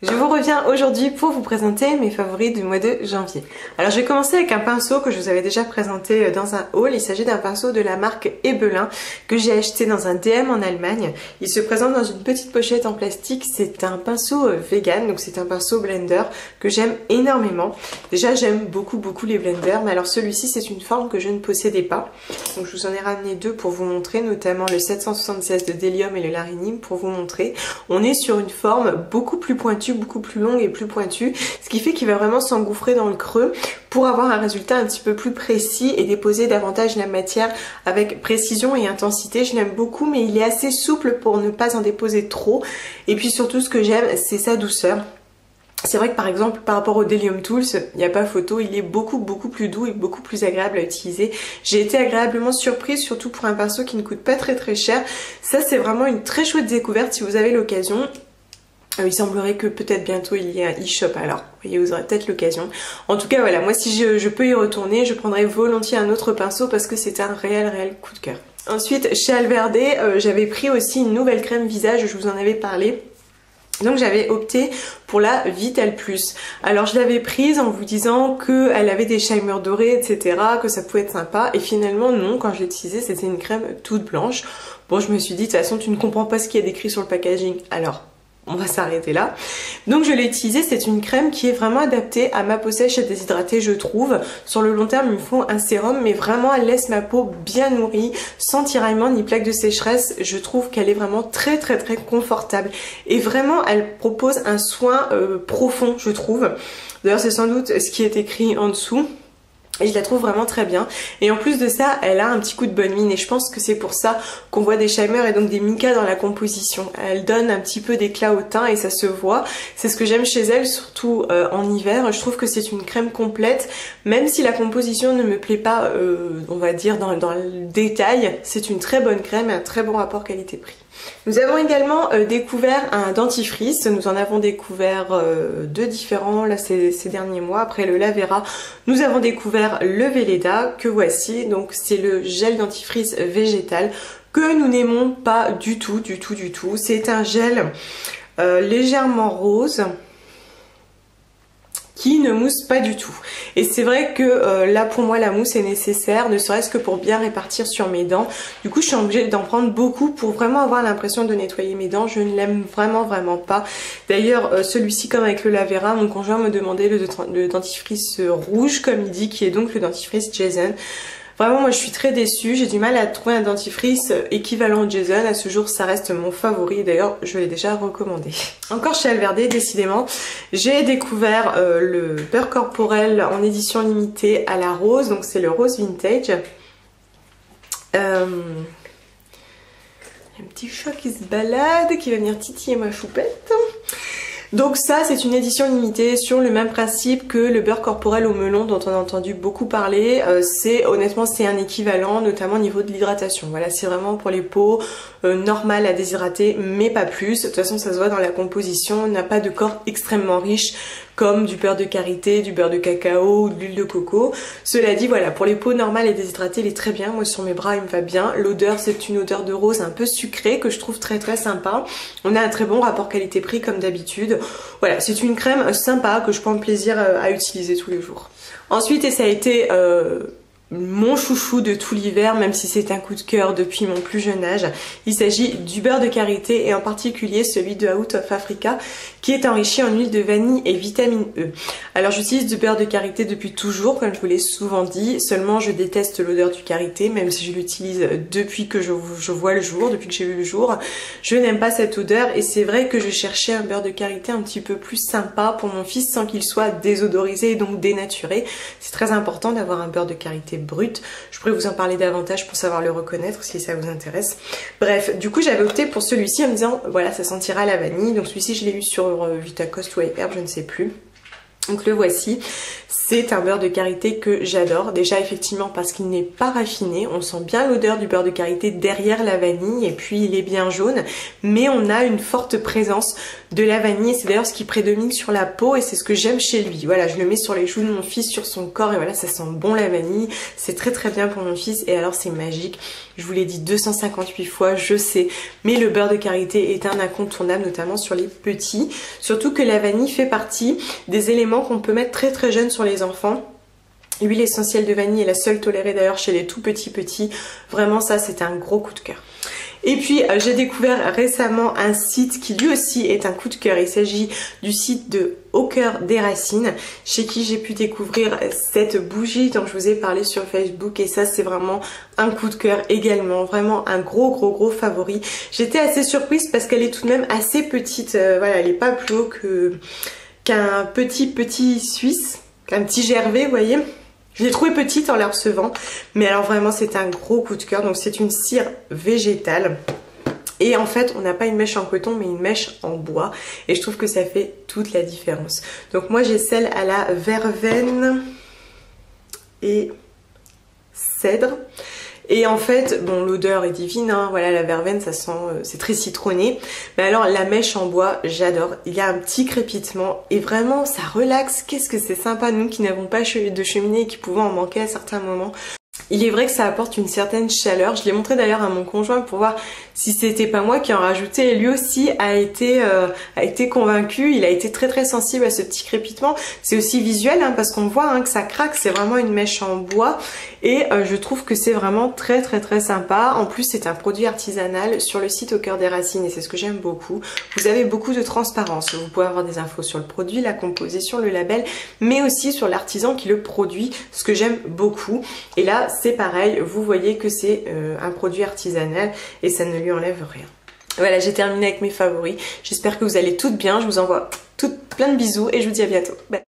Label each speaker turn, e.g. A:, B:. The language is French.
A: Je vous reviens aujourd'hui pour vous présenter mes favoris du mois de janvier. Alors je vais commencer avec un pinceau que je vous avais déjà présenté dans un haul. Il s'agit d'un pinceau de la marque Ebelin que j'ai acheté dans un DM en Allemagne. Il se présente dans une petite pochette en plastique. C'est un pinceau vegan, donc c'est un pinceau blender que j'aime énormément. Déjà j'aime beaucoup les blenders, mais alors celui-ci c'est une forme que je ne possédais pas. Donc je vous en ai ramené deux pour vous montrer, notamment le 776 de Delium et le Larinim pour vous montrer. On est sur une forme beaucoup plus pointue, beaucoup plus longue et plus pointue, ce qui fait qu'il va vraiment s'engouffrer dans le creux pour avoir un résultat un petit peu plus précis et déposer davantage la matière avec précision et intensité. Je l'aime beaucoup, mais il est assez souple pour ne pas en déposer trop. Et puis surtout ce que j'aime, c'est sa douceur. C'est vrai que par exemple par rapport au Delium Tools, il n'y a pas photo, il est beaucoup plus doux et beaucoup plus agréable à utiliser. J'ai été agréablement surprise, surtout pour un pinceau qui ne coûte pas très cher. Ça c'est vraiment une très chouette découverte si vous avez l'occasion. Il semblerait que peut-être bientôt il y ait un e-shop, alors vous voyez, vous aurez peut-être l'occasion. En tout cas voilà, moi si je peux y retourner, je prendrai volontiers un autre pinceau parce que c'est un réel coup de cœur. Ensuite chez Alverde, j'avais pris aussi une nouvelle crème visage, je vous en avais parlé. Donc j'avais opté pour la Vital Plus. Alors je l'avais prise en vous disant qu'elle avait des shimmers dorés, etc., que ça pouvait être sympa. Et finalement non, quand je l'ai utilisée, c'était une crème toute blanche. Bon, je me suis dit, de toute façon tu ne comprends pas ce qu'il y a décrit sur le packaging, alors on va s'arrêter là. Donc je l'ai utilisée, c'est une crème qui est vraiment adaptée à ma peau sèche et déshydratée, je trouve. Sur le long terme, il me faut un sérum, mais vraiment elle laisse ma peau bien nourrie, sans tiraillement ni plaque de sécheresse. Je trouve qu'elle est vraiment très confortable. Et vraiment, elle propose un soin profond, je trouve. D'ailleurs, c'est sans doute ce qui est écrit en dessous. Et je la trouve vraiment très bien. Et en plus de ça, elle a un petit coup de bonne mine. Et je pense que c'est pour ça qu'on voit des shimmers et donc des micas dans la composition. Elle donne un petit peu d'éclat au teint et ça se voit. C'est ce que j'aime chez elle, surtout en hiver. Je trouve que c'est une crème complète. Même si la composition ne me plaît pas, on va dire, dans le détail, c'est une très bonne crème et un très bon rapport qualité-prix. Nous avons également découvert un dentifrice. Nous en avons découvert deux différents là, ces derniers mois. Après le Lavera, nous avons découvert le Velleda que voici. Donc c'est le gel dentifrice végétal que nous n'aimons pas du tout. C'est un gel légèrement rose qui ne mousse pas du tout. Et c'est vrai que là pour moi la mousse est nécessaire, ne serait-ce que pour bien répartir sur mes dents. Du coup je suis obligée d'en prendre beaucoup pour vraiment avoir l'impression de nettoyer mes dents. Je ne l'aime vraiment pas. D'ailleurs celui-ci, comme avec le Lavera, mon conjoint me demandait le dentifrice rouge comme il dit, qui est donc le dentifrice Jason. Vraiment moi je suis très déçue, j'ai du mal à trouver un dentifrice équivalent au Jason. À ce jour ça reste mon favori, d'ailleurs je l'ai déjà recommandé. Encore chez Alverde, décidément, j'ai découvert le beurre corporel en édition limitée à la rose, donc c'est le rose vintage. Il y a un petit chat qui se balade, qui va venir titiller ma choupette. Donc ça c'est une édition limitée sur le même principe que le beurre corporel au melon dont on a entendu beaucoup parler. Honnêtement c'est un équivalent, notamment au niveau de l'hydratation. Voilà, c'est vraiment pour les peaux normales à déshydrater, mais pas plus. De toute façon ça se voit dans la composition, on n'a pas de corps extrêmement riche comme du beurre de karité, du beurre de cacao ou de l'huile de coco. Cela dit, voilà, pour les peaux normales et déshydratées, il est très bien. Moi, sur mes bras, il me va bien. L'odeur, c'est une odeur de rose un peu sucrée que je trouve très sympa. On a un très bon rapport qualité-prix comme d'habitude. Voilà, c'est une crème sympa que je prends plaisir à utiliser tous les jours. Ensuite, et ça a été mon chouchou de tout l'hiver, même si c'est un coup de cœur depuis mon plus jeune âge, il s'agit du beurre de karité et en particulier celui de Out of Africa qui est enrichi en huile de vanille et vitamine E. Alors j'utilise du beurre de karité depuis toujours, comme je vous l'ai souvent dit, seulement je déteste l'odeur du karité, même si je l'utilise depuis que je vois le jour, depuis que j'ai vu le jour. Je n'aime pas cette odeur et c'est vrai que je cherchais un beurre de karité un petit peu plus sympa pour mon fils sans qu'il soit désodorisé et donc dénaturé. C'est très important d'avoir un beurre de karité brut. Je pourrais vous en parler davantage pour savoir le reconnaître si ça vous intéresse. Bref, du coup j'avais opté pour celui-ci en me disant voilà, ça sentira la vanille. Donc celui-ci je l'ai eu sur Vitacost ou Hyper, je ne sais plus. Donc le voici, c'est un beurre de karité que j'adore, déjà effectivement parce qu'il n'est pas raffiné, on sent bien l'odeur du beurre de karité derrière la vanille et puis il est bien jaune, mais on a une forte présence de la vanille et c'est d'ailleurs ce qui prédomine sur la peau et c'est ce que j'aime chez lui. Voilà, je le mets sur les joues de mon fils, sur son corps et voilà, ça sent bon la vanille, c'est très très bien pour mon fils et alors c'est magique. Je vous l'ai dit 258 fois, je sais, mais le beurre de karité est un incontournable, notamment sur les petits, surtout que la vanille fait partie des éléments qu'on peut mettre très très jeune sur les enfants. L'huile essentielle de vanille est la seule tolérée d'ailleurs chez les tout petits. Vraiment ça c'est un gros coup de cœur. Et puis j'ai découvert récemment un site qui lui aussi est un coup de cœur. Il s'agit du site de Au cœur des racines, chez qui j'ai pu découvrir cette bougie dont je vous ai parlé sur Facebook. Et ça c'est vraiment un coup de cœur également, vraiment un gros favori. J'étais assez surprise parce qu'elle est tout de même assez petite. Voilà, elle n'est pas plus haut qu'un petit Suisse, qu'un petit Gervais, vous voyez. Je l'ai trouvée petite en la recevant, mais alors vraiment c'est un gros coup de cœur. Donc c'est une cire végétale. Et en fait on n'a pas une mèche en coton mais une mèche en bois. Et je trouve que ça fait toute la différence. Donc moi j'ai celle à la verveine et cèdre. Et en fait, bon, l'odeur est divine, hein, voilà, la verveine, ça sent, c'est très citronné. Mais alors, la mèche en bois, j'adore. Il y a un petit crépitement et vraiment, ça relaxe. Qu'est-ce que c'est sympa, nous qui n'avons pas de cheminée et qui pouvons en manquer à certains moments. Il est vrai que ça apporte une certaine chaleur. Je l'ai montré d'ailleurs à mon conjoint pour voir si c'était pas moi qui en rajoutais. Et lui aussi a été convaincu. Il a été très sensible à ce petit crépitement. C'est aussi visuel hein, parce qu'on voit hein, que ça craque. C'est vraiment une mèche en bois. Et je trouve que c'est vraiment très sympa. En plus c'est un produit artisanal sur le site Au cœur des racines et c'est ce que j'aime beaucoup. Vous avez beaucoup de transparence. Vous pouvez avoir des infos sur le produit, la composition, le label, mais aussi sur l'artisan qui le produit, ce que j'aime beaucoup. Et là c'est pareil, vous voyez que c'est un produit artisanal et ça ne lui enlève rien. Voilà, j'ai terminé avec mes favoris. J'espère que vous allez toutes bien. Je vous envoie plein de bisous et je vous dis à bientôt. Bye.